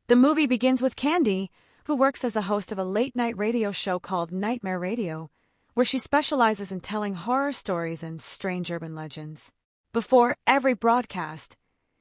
The movie begins with Candy, who works as the host of a late-night radio show called Nightmare Radio, where she specializes in telling horror stories and strange urban legends. Before every broadcast,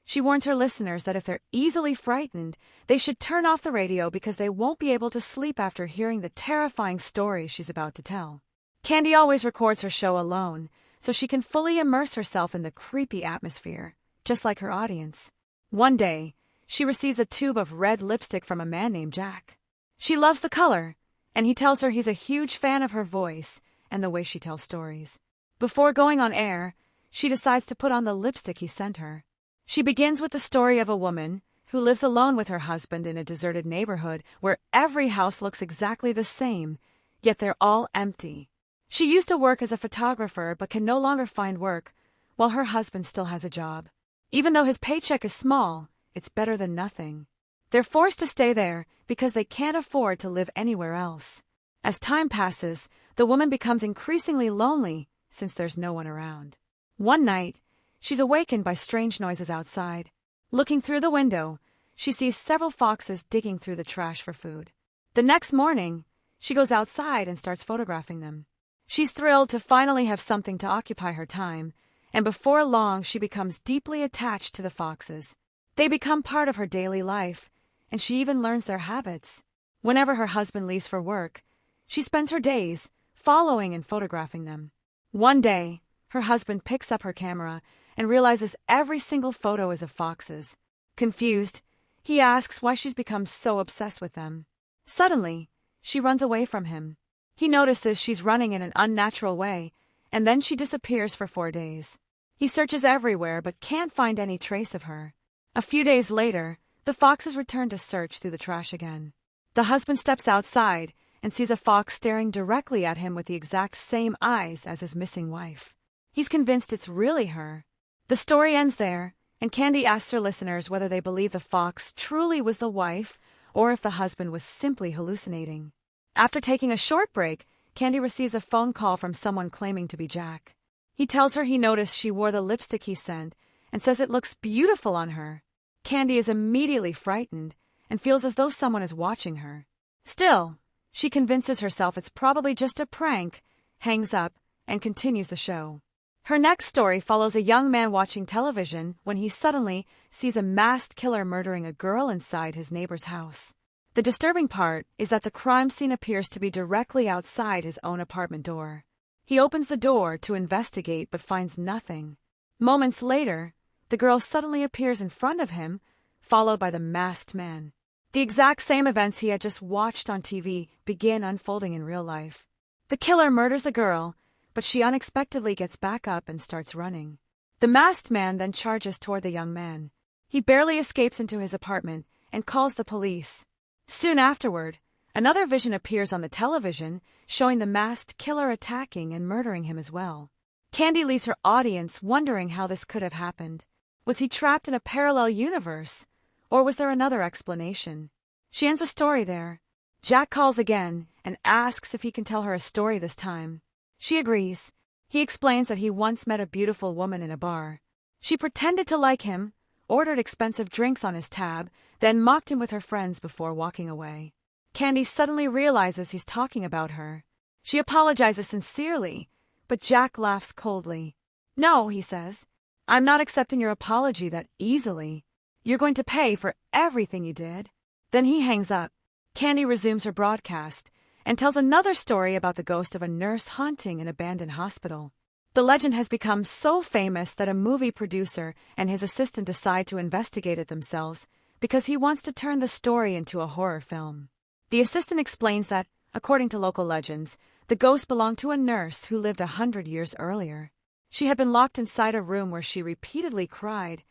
she warns her listeners that if they're easily frightened, they should turn off the radio because they won't be able to sleep after hearing the terrifying stories she's about to tell. Candy always records her show alone, so she can fully immerse herself in the creepy atmosphere, just like her audience. One day, she receives a tube of red lipstick from a man named Jack. She loves the color, and he tells her he's a huge fan of her voice and the way she tells stories. Before going on air, she decides to put on the lipstick he sent her. She begins with the story of a woman who lives alone with her husband in a deserted neighborhood where every house looks exactly the same, yet they're all empty. She used to work as a photographer but can no longer find work, while her husband still has a job. Even though his paycheck is small, it's better than nothing. They're forced to stay there because they can't afford to live anywhere else. As time passes, the woman becomes increasingly lonely since there's no one around. One night, she's awakened by strange noises outside. Looking through the window, she sees several foxes digging through the trash for food. The next morning, she goes outside and starts photographing them. She's thrilled to finally have something to occupy her time, and before long she becomes deeply attached to the foxes. They become part of her daily life, and she even learns their habits. Whenever her husband leaves for work, she spends her days following and photographing them. One day, her husband picks up her camera and realizes every single photo is of foxes. Confused, he asks why she's become so obsessed with them. Suddenly, she runs away from him. He notices she's running in an unnatural way, and then she disappears for 4 days. He searches everywhere but can't find any trace of her. A few days later, the foxes return to search through the trash again. The husband steps outside and sees a fox staring directly at him with the exact same eyes as his missing wife. He's convinced it's really her. The story ends there, and Candy asks her listeners whether they believe the fox truly was the wife or if the husband was simply hallucinating. After taking a short break, Candy receives a phone call from someone claiming to be Jack. He tells her he noticed she wore the lipstick he sent and says it looks beautiful on her. Candy is immediately frightened and feels as though someone is watching her. Still, she convinces herself it's probably just a prank, hangs up, and continues the show. Her next story follows a young man watching television when he suddenly sees a masked killer murdering a girl inside his neighbor's house. The disturbing part is that the crime scene appears to be directly outside his own apartment door. He opens the door to investigate but finds nothing. Moments later, the girl suddenly appears in front of him, followed by the masked man. The exact same events he had just watched on TV begin unfolding in real life. The killer murders the girl, but she unexpectedly gets back up and starts running. The masked man then charges toward the young man. He barely escapes into his apartment and calls the police. Soon afterward, another vision appears on the television, showing the masked killer attacking and murdering him as well. Candy leaves her audience wondering how this could have happened. Was he trapped in a parallel universe, or was there another explanation? She ends the story there. Jack calls again and asks if he can tell her a story this time. She agrees. He explains that he once met a beautiful woman in a bar. She pretended to like him, ordered expensive drinks on his tab, then mocked him with her friends before walking away. Candy suddenly realizes he's talking about her. She apologizes sincerely, but Jack laughs coldly. "No," he says, "I'm not accepting your apology that easily. You're going to pay for everything you did." Then he hangs up. Candy resumes her broadcast and tells another story about the ghost of a nurse haunting an abandoned hospital. The legend has become so famous that a movie producer and his assistant decide to investigate it themselves because he wants to turn the story into a horror film. The assistant explains that, according to local legends, the ghost belonged to a nurse who lived 100 years earlier. She had been locked inside a room where she repeatedly cried,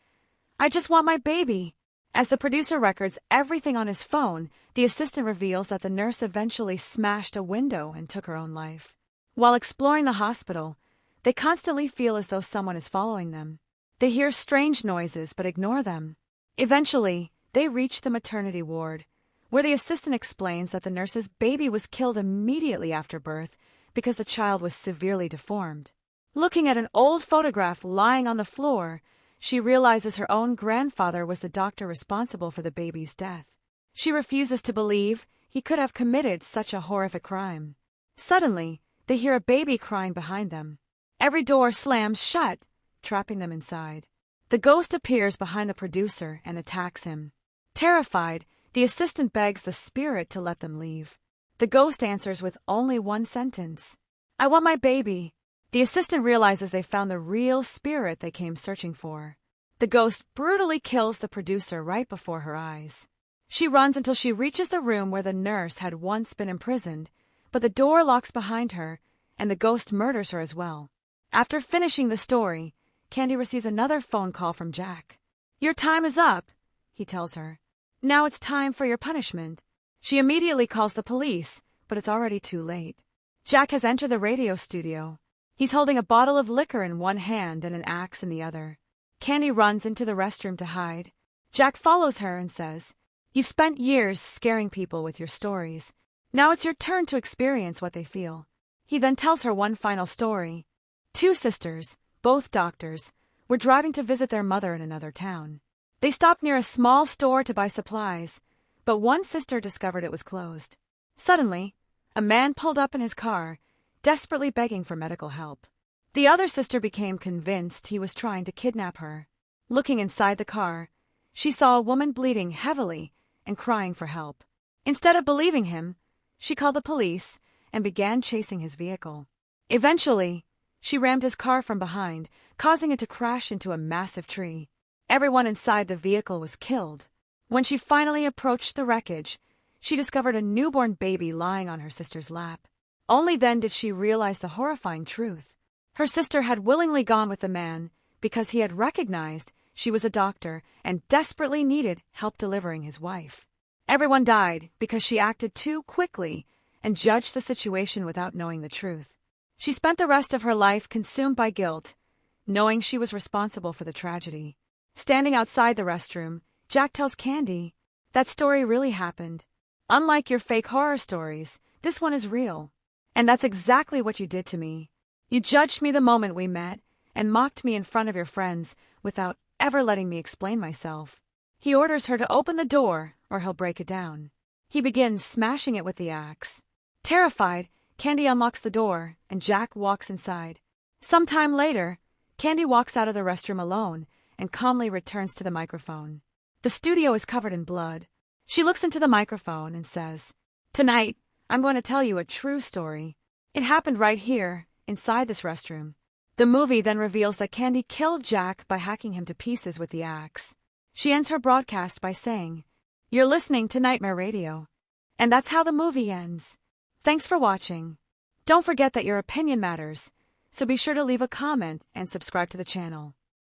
"I just want my baby." As the producer records everything on his phone, the assistant reveals that the nurse eventually smashed a window and took her own life. While exploring the hospital, they constantly feel as though someone is following them. They hear strange noises but ignore them. Eventually, they reach the maternity ward, where the assistant explains that the nurse's baby was killed immediately after birth because the child was severely deformed. Looking at an old photograph lying on the floor, she realizes her own grandfather was the doctor responsible for the baby's death. She refuses to believe he could have committed such a horrific crime. Suddenly, they hear a baby crying behind them. Every door slams shut, trapping them inside. The ghost appears behind the producer and attacks him. Terrified, the assistant begs the spirit to let them leave. The ghost answers with only one sentence: "I want my baby." The assistant realizes they found the real spirit they came searching for. The ghost brutally kills the producer right before her eyes. She runs until she reaches the room where the nurse had once been imprisoned, but the door locks behind her, and the ghost murders her as well. After finishing the story, Candy receives another phone call from Jack. "Your time is up," he tells her. "Now it's time for your punishment." She immediately calls the police, but it's already too late. Jack has entered the radio studio. He's holding a bottle of liquor in one hand and an axe in the other. Candy runs into the restroom to hide. Jack follows her and says, "You've spent years scaring people with your stories. Now it's your turn to experience what they feel." He then tells her one final story. Two sisters, both doctors, were driving to visit their mother in another town. They stopped near a small store to buy supplies, but one sister discovered it was closed. Suddenly, a man pulled up in his car, desperately begging for medical help. The other sister became convinced he was trying to kidnap her. Looking inside the car, she saw a woman bleeding heavily and crying for help. Instead of believing him, she called the police and began chasing his vehicle. Eventually, she rammed his car from behind, causing it to crash into a massive tree. Everyone inside the vehicle was killed. When she finally approached the wreckage, she discovered a newborn baby lying on her sister's lap. Only then did she realize the horrifying truth. Her sister had willingly gone with the man because he had recognized she was a doctor and desperately needed help delivering his wife. Everyone died because she acted too quickly and judged the situation without knowing the truth. She spent the rest of her life consumed by guilt, knowing she was responsible for the tragedy. Standing outside the restroom, Jack tells Candy, "That story really happened. Unlike your fake horror stories, this one is real. And that's exactly what you did to me. You judged me the moment we met and mocked me in front of your friends without ever letting me explain myself." He orders her to open the door or he'll break it down. He begins smashing it with the axe. Terrified, Candy unlocks the door and Jack walks inside. Sometime later, Candy walks out of the restroom alone and calmly returns to the microphone. The studio is covered in blood. She looks into the microphone and says, "Tonight, I'm going to tell you a true story. It happened right here, inside this restroom." The movie then reveals that Candy killed Jack by hacking him to pieces with the axe. She ends her broadcast by saying, "You're listening to Nightmare Radio." And that's how the movie ends. Thanks for watching. Don't forget that your opinion matters, so be sure to leave a comment and subscribe to the channel.